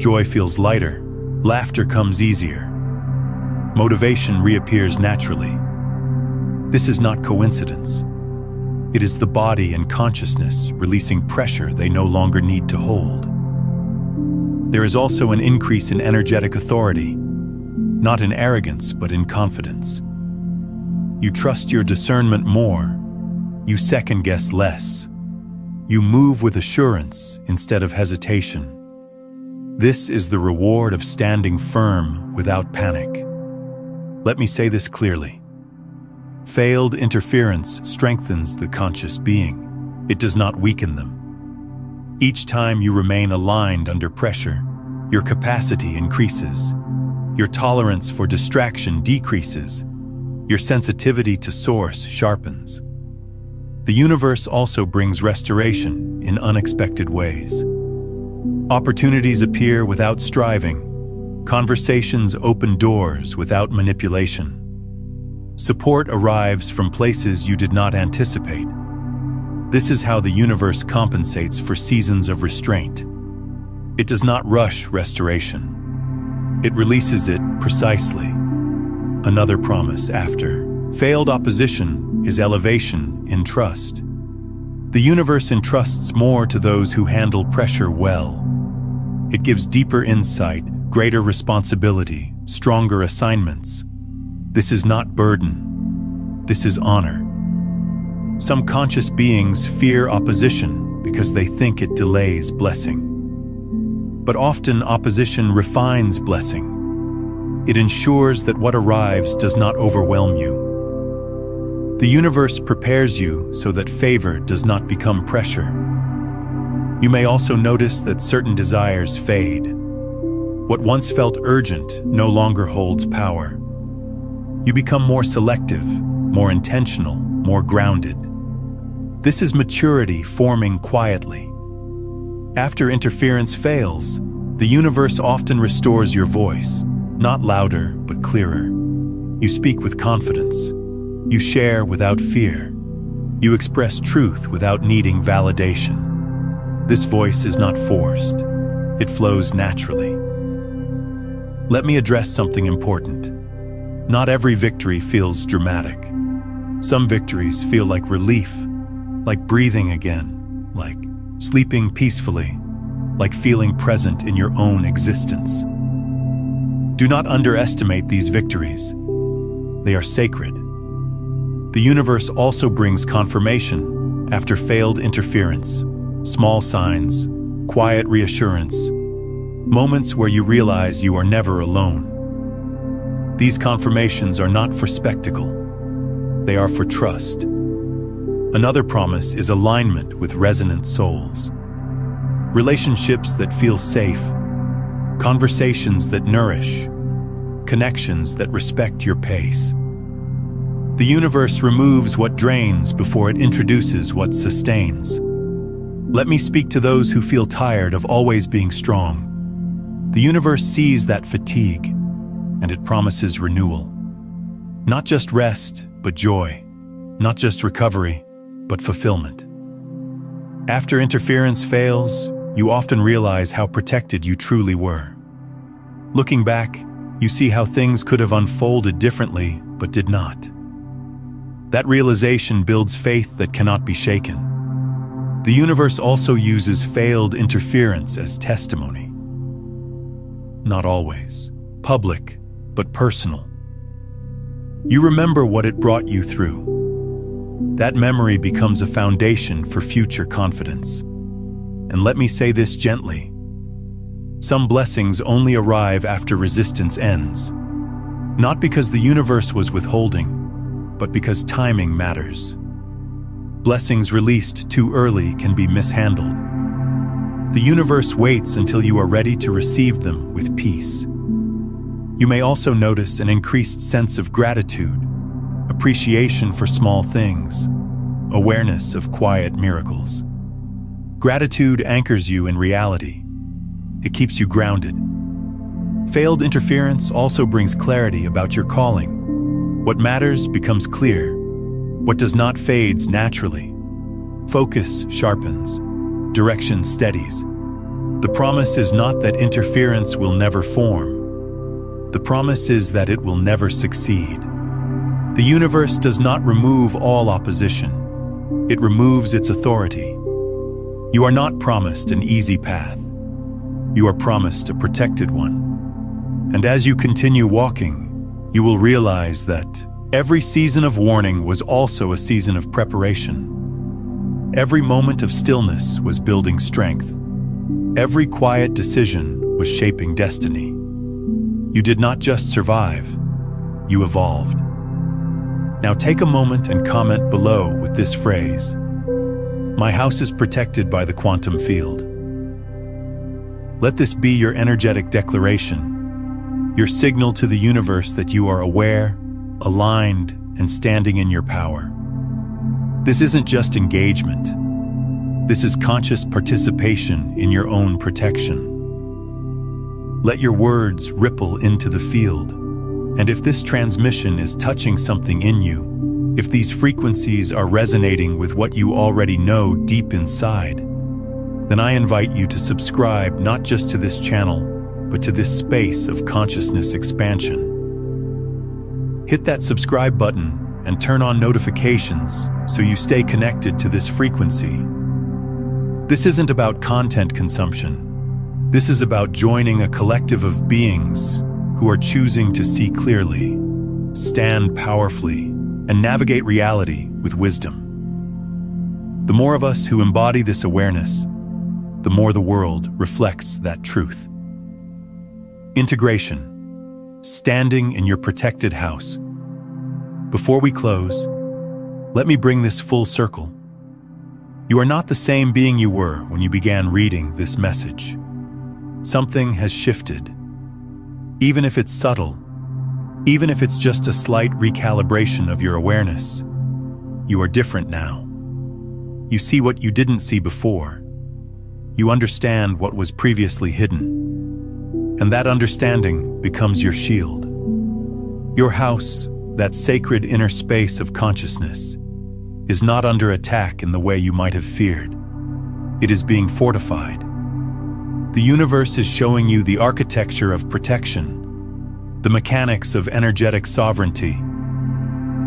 Joy feels lighter. Laughter comes easier. Motivation reappears naturally. This is not coincidence. It is the body and consciousness releasing pressure they no longer need to hold. There is also an increase in energetic authority, not in arrogance, but in confidence. You trust your discernment more. You second-guess less. You move with assurance instead of hesitation. This is the reward of standing firm without panic. Let me say this clearly. Failed interference strengthens the conscious being. It does not weaken them. Each time you remain aligned under pressure, your capacity increases. Your tolerance for distraction decreases. Your sensitivity to source sharpens. The universe also brings restoration in unexpected ways. Opportunities appear without striving. Conversations open doors without manipulation. Support arrives from places you did not anticipate. This is how the universe compensates for seasons of restraint. It does not rush restoration. It releases it precisely. Another promise after failed opposition is elevation in trust. The universe entrusts more to those who handle pressure well. It gives deeper insight, greater responsibility, stronger assignments. This is not burden. This is honor. Some conscious beings fear opposition because they think it delays blessing. But often opposition refines blessing. It ensures that what arrives does not overwhelm you. The universe prepares you so that favor does not become pressure. You may also notice that certain desires fade. What once felt urgent no longer holds power. You become more selective, more intentional, more grounded. This is maturity forming quietly. After interference fails, the universe often restores your voice, not louder but clearer. You speak with confidence. You share without fear. You express truth without needing validation. This voice is not forced. It flows naturally. Let me address something important. Not every victory feels dramatic. Some victories feel like relief, like breathing again, like sleeping peacefully, like feeling present in your own existence. Do not underestimate these victories. They are sacred. The universe also brings confirmation after failed interference. Small signs, quiet reassurance, moments where you realize you are never alone. These confirmations are not for spectacle. They are for trust. Another promise is alignment with resonant souls. Relationships that feel safe, conversations that nourish, connections that respect your pace. The universe removes what drains before it introduces what sustains. Let me speak to those who feel tired of always being strong. The universe sees that fatigue, and it promises renewal. Not just rest, but joy. Not just recovery, but fulfillment. After interference fails, you often realize how protected you truly were. Looking back, you see how things could have unfolded differently, but did not. That realization builds faith that cannot be shaken. The universe also uses failed interference as testimony. Not always public, but personal. You remember what it brought you through. That memory becomes a foundation for future confidence. And let me say this gently. Some blessings only arrive after resistance ends. Not because the universe was withholding, but because timing matters. Blessings released too early can be mishandled. The universe waits until you are ready to receive them with peace. You may also notice an increased sense of gratitude, appreciation for small things, awareness of quiet miracles. Gratitude anchors you in reality. It keeps you grounded. Failed interference also brings clarity about your calling. What matters becomes clear. What does not fades naturally. Focus sharpens. Direction steadies. The promise is not that interference will never form. The promise is that it will never succeed. The universe does not remove all opposition. It removes its authority. You are not promised an easy path. You are promised a protected one. And as you continue walking, you will realize that every season of warning was also a season of preparation. Every moment of stillness was building strength. Every quiet decision was shaping destiny. You did not just survive, you evolved. Now take a moment and comment below with this phrase: "My house is protected by the quantum field." Let this be your energetic declaration, your signal to the universe that you are aware, aligned, and standing in your power. This isn't just engagement. This is conscious participation in your own protection. Let your words ripple into the field. And if this transmission is touching something in you, if these frequencies are resonating with what you already know deep inside, then I invite you to subscribe not just to this channel, but to this space of consciousness expansion. Hit that subscribe button and turn on notifications so you stay connected to this frequency. This isn't about content consumption. This is about joining a collective of beings who are choosing to see clearly, stand powerfully, and navigate reality with wisdom. The more of us who embody this awareness, the more the world reflects that truth. Integration. Standing in your protected house. Before we close, let me bring this full circle. You are not the same being you were when you began reading this message. Something has shifted. Even if it's subtle, even if it's just a slight recalibration of your awareness, you are different now. You see what you didn't see before. You understand what was previously hidden. And that understanding becomes your shield. Your house, that sacred inner space of consciousness, is not under attack in the way you might have feared. It is being fortified. The universe is showing you the architecture of protection, the mechanics of energetic sovereignty,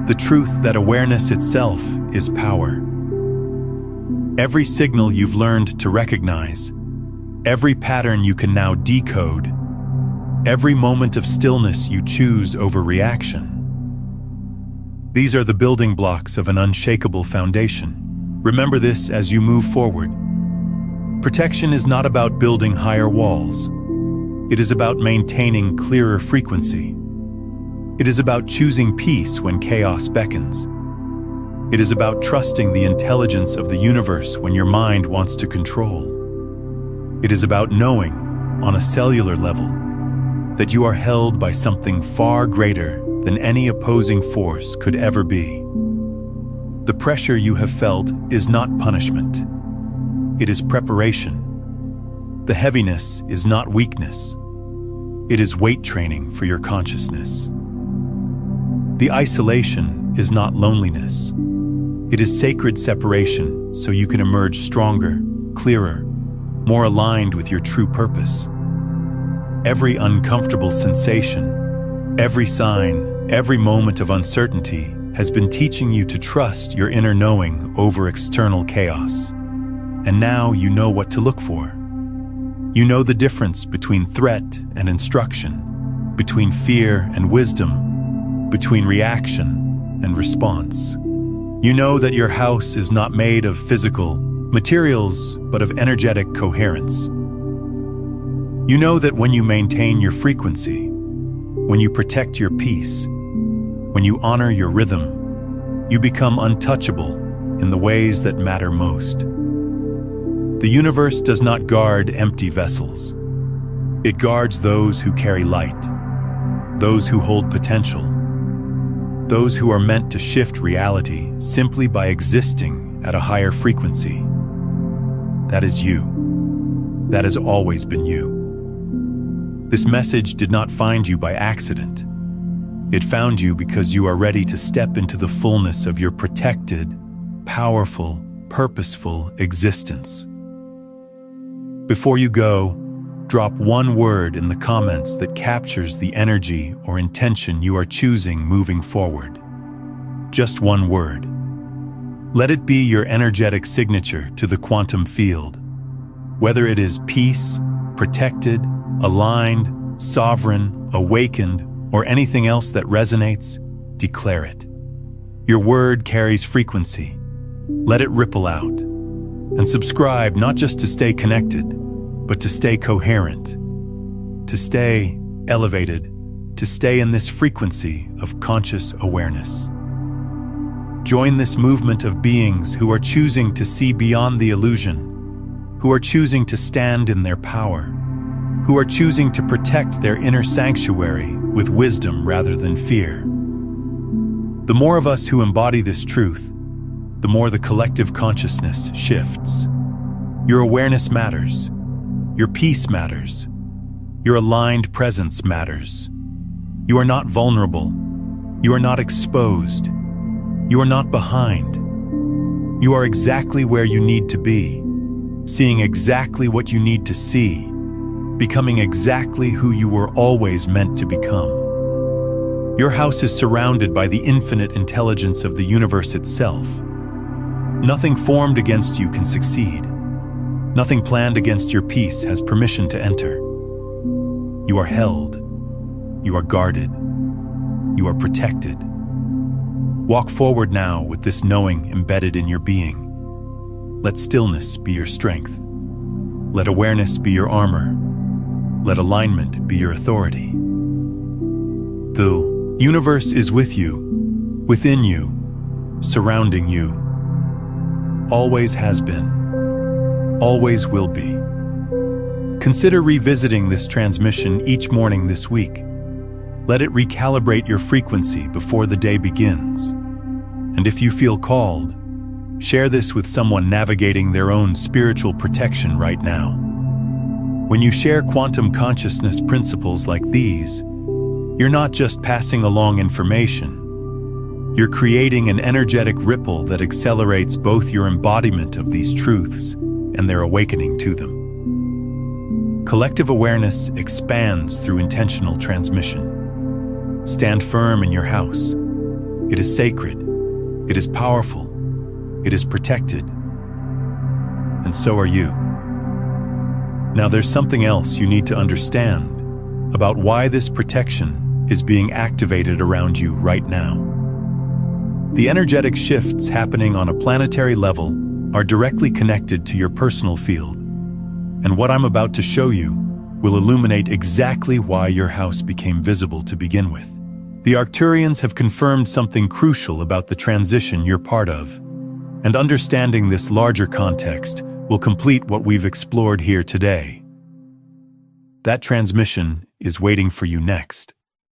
the truth that awareness itself is power. Every signal you've learned to recognize, every pattern you can now decode, every moment of stillness you choose over reaction. These are the building blocks of an unshakable foundation. Remember this as you move forward. Protection is not about building higher walls. It is about maintaining clearer frequency. It is about choosing peace when chaos beckons. It is about trusting the intelligence of the universe when your mind wants to control. It is about knowing, on a cellular level, that you are held by something far greater than any opposing force could ever be. The pressure you have felt is not punishment. It is preparation. The heaviness is not weakness. It is weight training for your consciousness. The isolation is not loneliness. It is sacred separation so you can emerge stronger, clearer, more aligned with your true purpose. Every uncomfortable sensation, every sign, every moment of uncertainty has been teaching you to trust your inner knowing over external chaos. And now you know what to look for. You know the difference between threat and instruction, between fear and wisdom, between reaction and response. You know that your house is not made of physical materials, but of energetic coherence. You know that when you maintain your frequency, when you protect your peace, when you honor your rhythm, you become untouchable in the ways that matter most. The universe does not guard empty vessels. It guards those who carry light, those who hold potential, those who are meant to shift reality simply by existing at a higher frequency. That is you. That has always been you. This message did not find you by accident. It found you because you are ready to step into the fullness of your protected, powerful, purposeful existence. Before you go, drop one word in the comments that captures the energy or intention you are choosing moving forward. Just one word. Let it be your energetic signature to the quantum field. Whether it is peace, protected, aligned, sovereign, awakened, or anything else that resonates, declare it. Your word carries frequency. Let it ripple out. And subscribe not just to stay connected, but to stay coherent, to stay elevated, to stay in this frequency of conscious awareness. Join this movement of beings who are choosing to see beyond the illusion, who are choosing to stand in their power, who are choosing to protect their inner sanctuary with wisdom rather than fear. The more of us who embody this truth, the more the collective consciousness shifts. Your awareness matters. Your peace matters. Your aligned presence matters. You are not vulnerable. You are not exposed. You are not behind. You are exactly where you need to be, seeing exactly what you need to see, becoming exactly who you were always meant to become. Your house is surrounded by the infinite intelligence of the universe itself. Nothing formed against you can succeed. Nothing planned against your peace has permission to enter. You are held. You are guarded. You are protected. Walk forward now with this knowing embedded in your being. Let stillness be your strength. Let awareness be your armor. Let alignment be your authority. The universe is with you, within you, surrounding you. Always has been. Always will be. Consider revisiting this transmission each morning this week. Let it recalibrate your frequency before the day begins. And if you feel called, share this with someone navigating their own spiritual protection right now. When you share quantum consciousness principles like these, you're not just passing along information. You're creating an energetic ripple that accelerates both your embodiment of these truths and their awakening to them. Collective awareness expands through intentional transmission. Stand firm in your house. It is sacred. It is powerful. It is protected. And so are you. Now there's something else you need to understand about why this protection is being activated around you right now. The energetic shifts happening on a planetary level are directly connected to your personal field, and what I'm about to show you will illuminate exactly why your house became visible to begin with. The Arcturians have confirmed something crucial about the transition you're part of, and understanding this larger context will complete what we've explored here today. That transmission is waiting for you next.